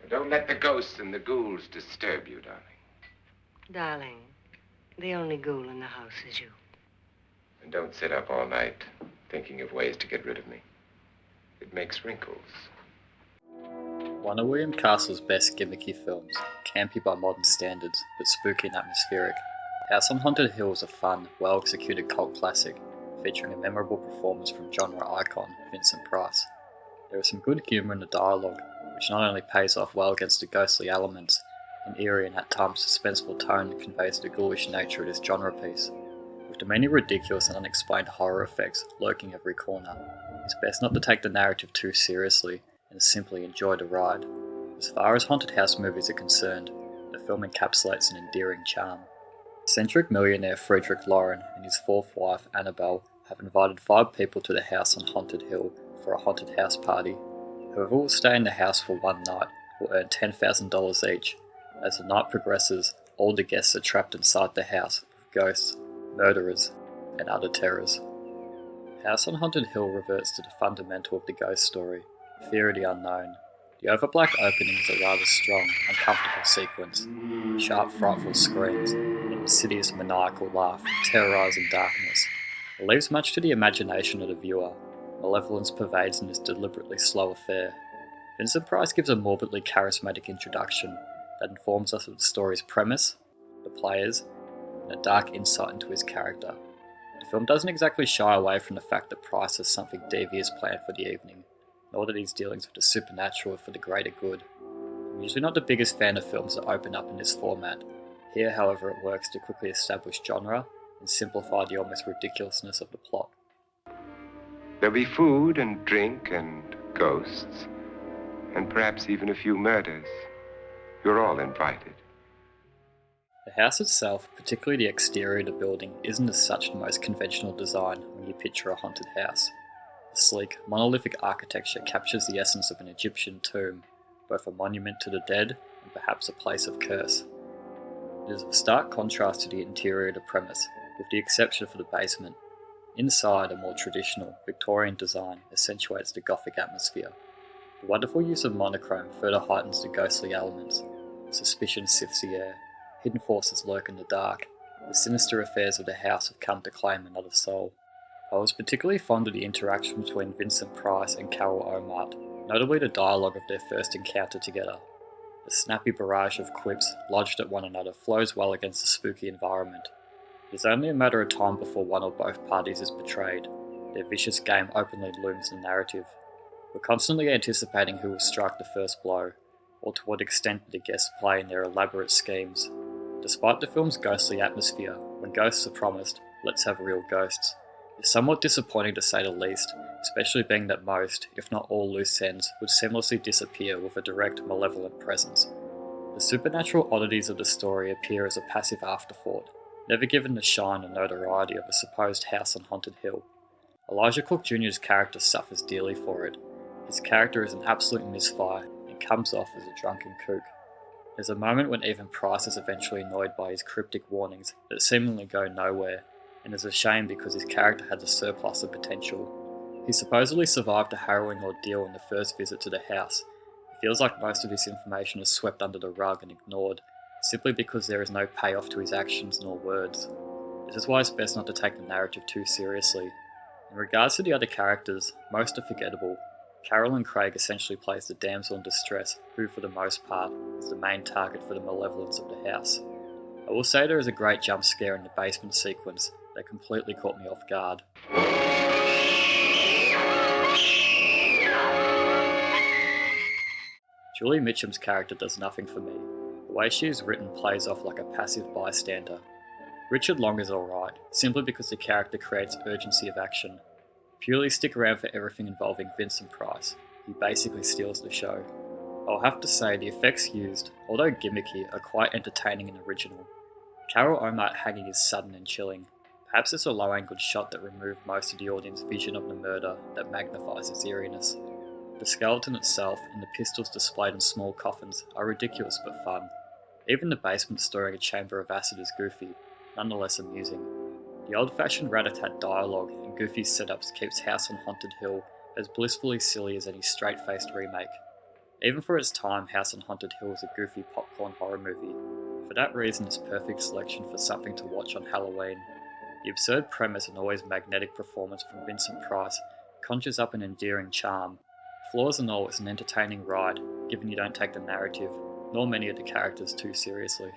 Don't let the ghosts and the ghouls disturb you, darling. Darling, the only ghoul in the house is you. And don't sit up all night thinking of ways to get rid of me. It makes wrinkles. One of William Castle's best gimmicky films, campy by modern standards, but spooky and atmospheric, House on Haunted Hill is a fun, well-executed cult classic, featuring a memorable performance from genre icon Vincent Price. There is some good humour in the dialogue, which not only pays off well against the ghostly elements, an eerie and at times suspenseful tone conveys the ghoulish nature of this genre piece. With the many ridiculous and unexplained horror effects lurking every corner, it's best not to take the narrative too seriously and simply enjoy the ride. As far as haunted house movies are concerned, the film encapsulates an endearing charm. Eccentric millionaire Friedrich Lauren and his fourth wife Annabelle have invited 5 people to the house on Haunted Hill for a haunted house party. Whoever will stay in the house for one night will earn $10,000 each. As the night progresses, all the guests are trapped inside the house with ghosts, murderers, and other terrors. House on Haunted Hill reverts to the fundamental of the ghost story, fear of the unknown. The overblack opening is a rather strong, uncomfortable sequence. Sharp, frightful screams, and an insidious, maniacal laugh, terrorising darkness. It leaves much to the imagination of the viewer. Malevolence pervades in this deliberately slow affair. Vincent Price gives a morbidly charismatic introduction that informs us of the story's premise, the players, and a dark insight into his character. The film doesn't exactly shy away from the fact that Price has something devious planned for the evening, nor that his dealings with the supernatural are for the greater good. I'm usually not the biggest fan of films that open up in this format. Here, however, it works to quickly establish genre and simplify the almost ridiculousness of the plot. There'll be food and drink and ghosts, and perhaps even a few murders. You're all invited. The house itself, particularly the exterior of the building, isn't as such the most conventional design when you picture a haunted house. The sleek, monolithic architecture captures the essence of an Egyptian tomb, both a monument to the dead and perhaps a place of curse. It is of stark contrast to the interior of the premise, with the exception for the basement. Inside, a more traditional, Victorian design accentuates the Gothic atmosphere. The wonderful use of monochrome further heightens the ghostly elements. Suspicion sifts the air. Hidden forces lurk in the dark. The sinister affairs of the house have come to claim another soul. I was particularly fond of the interaction between Vincent Price and Carol Omart, notably the dialogue of their first encounter together. The snappy barrage of quips lodged at one another flows well against the spooky environment. It is only a matter of time before one or both parties is betrayed. Their vicious game openly looms the narrative. We're constantly anticipating who will strike the first blow, or to what extent the guests play in their elaborate schemes. Despite the film's ghostly atmosphere, when ghosts are promised, let's have real ghosts. It's somewhat disappointing to say the least, especially being that most, if not all loose ends, would seamlessly disappear with a direct malevolent presence. The supernatural oddities of the story appear as a passive afterthought, never given the shine or notoriety of a supposed house on Haunted Hill. Elijah Cook Jr.'s character suffers dearly for it. His character is an absolute misfire and comes off as a drunken kook. There's a moment when even Price is eventually annoyed by his cryptic warnings that seemingly go nowhere, and is a shame because his character had a surplus of potential. He supposedly survived a harrowing ordeal on the first visit to the house. It feels like most of this information is swept under the rug and ignored, simply because there is no payoff to his actions nor words. This is why it's best not to take the narrative too seriously. In regards to the other characters, most are forgettable. Carol and Craig essentially plays the damsel in distress, who for the most part is the main target for the malevolence of the house. I will say there is a great jump scare in the basement sequence that completely caught me off guard. Julie Mitchum's character does nothing for me. The way she is written plays off like a passive bystander. Richard Long is alright, simply because the character creates urgency of action. Purely stick around for everything involving Vincent Price. He basically steals the show. I'll have to say the effects used, although gimmicky, are quite entertaining and original. Carol Omart hanging is sudden and chilling. Perhaps it's a low-angled shot that removed most of the audience's vision of the murder that magnifies its eeriness. The skeleton itself and the pistols displayed in small coffins are ridiculous but fun. Even the basement storing a chamber of acid is goofy, nonetheless amusing. The old-fashioned rat-a-tat dialogue and goofy setups keeps House on Haunted Hill as blissfully silly as any straight-faced remake. Even for its time, House on Haunted Hill is a goofy popcorn horror movie. For that reason, it's a perfect selection for something to watch on Halloween. The absurd premise and always magnetic performance from Vincent Price conjures up an endearing charm. Flaws and all, it's an entertaining ride, given you don't take the narrative, nor many of the characters too seriously.